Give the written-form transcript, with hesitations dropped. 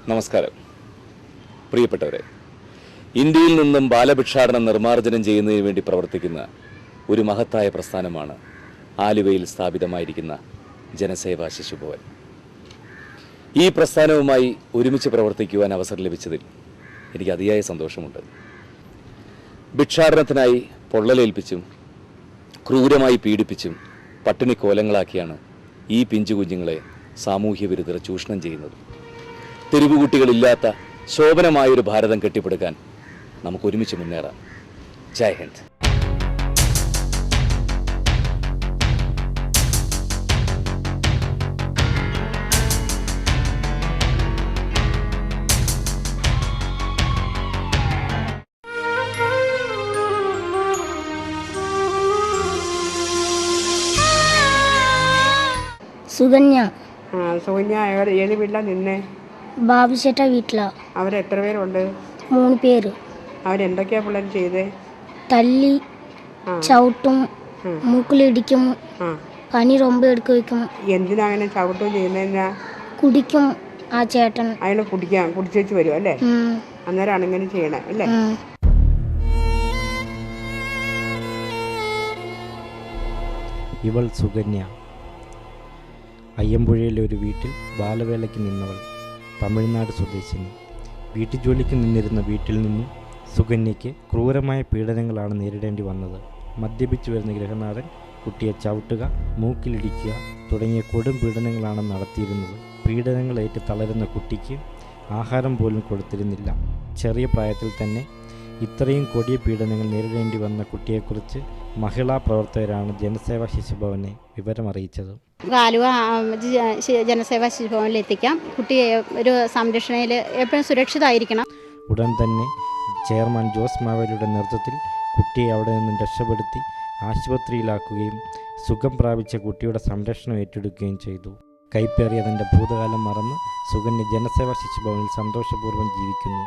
നമസ്കാരം പ്രിയപ്പെട്ടവരെ, ഇന്ത്യയിൽ നിന്നും ബാലഭിക്ഷാടനം നിർമ്മാർജ്ജനം ചെയ്യുന്നതിന് വേണ്ടി പ്രവർത്തിക്കുന്ന ഒരു മഹത്തായ പ്രസ്ഥാനമാണ് ആലുവയിൽ സ്ഥാപിതമായിരിക്കുന്ന ജനസേവാ ശിശുഭവൻ. ഈ പ്രസ്ഥാനവുമായി ഒരുമിച്ച് പ്രവർത്തിക്കുവാൻ അവസരം ലഭിച്ചതിൽ എനിക്ക് അതിയായ സന്തോഷമുണ്ട്. ഭിക്ഷാടനത്തിനായി പൊള്ളലേൽപ്പിച്ചും ക്രൂരമായി പീഡിപ്പിച്ചും പട്ടിണിക്കോലങ്ങളാക്കിയാണ് ഈ പിഞ്ചു കുഞ്ഞുങ്ങളെ സാമൂഹ്യ വിരുദ്ധർ ചൂഷണം ചെയ്യുന്നത്. തെരുവുകുട്ടികളില്ലാത്ത ശോഭനമായൊരു ഭാരതം കെട്ടിപ്പടുക്കാൻ നമുക്ക് ഒരുമിച്ച് മുന്നേറാം. ജയ് ഹിന്ദ്. സുകന്യ. സുകന്യ ഏത് വീട്ടിലാണ് നിന്നേ? ബാബുശേട്ട വീട്ടിലാ. അവരെത്ര പേരുണ്ട്? 3 പേര്. അവരെന്തൊക്കെയാ പിള്ളേർ ചെയ്തേ? തല്ലി, ചവിട്ടും, മൂക്കിലിടിക്കും, പനി റൊമ്പ എടുക്ക വയ്ക്കും. എന്തിനാ അങ്ങനെ ചവിട്ടും ചെയ്യുന്നതിനാ? കുടിക്കും ആ ചേട്ടൻ. അയാൾ കുടിച്ചേച്ച് വരും അല്ലേ? അന്നേരമാണ് ഇങ്ങനെ ചെയ്യണേ അല്ലേ? ഇവൾ സുകന്യ. അയ്യമ്പുഴയിലെ ഒരു വീട്ടിൽ ബാലവേലയ്ക്ക് നിന്നവൾ. തമിഴ്നാട് സ്വദേശിനി. വീട്ടുജോലിക്ക് നിന്നിരുന്ന വീട്ടിൽ നിന്നും സുകന്യയ്ക്ക് ക്രൂരമായ പീഡനങ്ങളാണ് നേരിടേണ്ടി വന്നത്. മദ്യപിച്ചു വരുന്ന ഗൃഹനാഥൻ കുട്ടിയെ ചവിട്ടുക, മൂക്കിലിടിക്കുക തുടങ്ങിയ കൊടും പീഡനങ്ങളാണ് നടത്തിയിരുന്നത്. പീഡനങ്ങളേറ്റ് തളരുന്ന കുട്ടിക്ക് ആഹാരം പോലും കൊടുത്തിരുന്നില്ല. ചെറിയ പ്രായത്തിൽ തന്നെ ഇത്രയും കൊടിയ പീഡനങ്ങൾ നേരിടേണ്ടി വന്ന കുട്ടിയെക്കുറിച്ച് മഹിളാ പ്രവർത്തകരാണ് ജനസേവാ ശിശുഭവനെ വിവരമറിയിച്ചത്. ആലുവ ജനസേവാ ശിശുഭവനിൽ എത്തിക്കാം. കുട്ടിയെ ഒരു സംരക്ഷണയിൽ എപ്പോഴും സുരക്ഷിതമായിരിക്കണം. ഉടൻ തന്നെ ചെയർമാൻ ജോസ് മാവേലിയുടെ നേതൃത്വത്തിൽ കുട്ടിയെ അവിടെ നിന്നും രക്ഷപ്പെടുത്തി ആശുപത്രിയിലാക്കുകയും സുഖം പ്രാപിച്ച കുട്ടിയുടെ സംരക്ഷണം ഏറ്റെടുക്കുകയും ചെയ്തു. കൈപ്പേറിയ തൻ്റെ ഭൂതകാലം മറന്ന് സുകന്യ ജനസേവാ ശിശുഭവനിൽ സന്തോഷപൂർവ്വം ജീവിക്കുന്നു.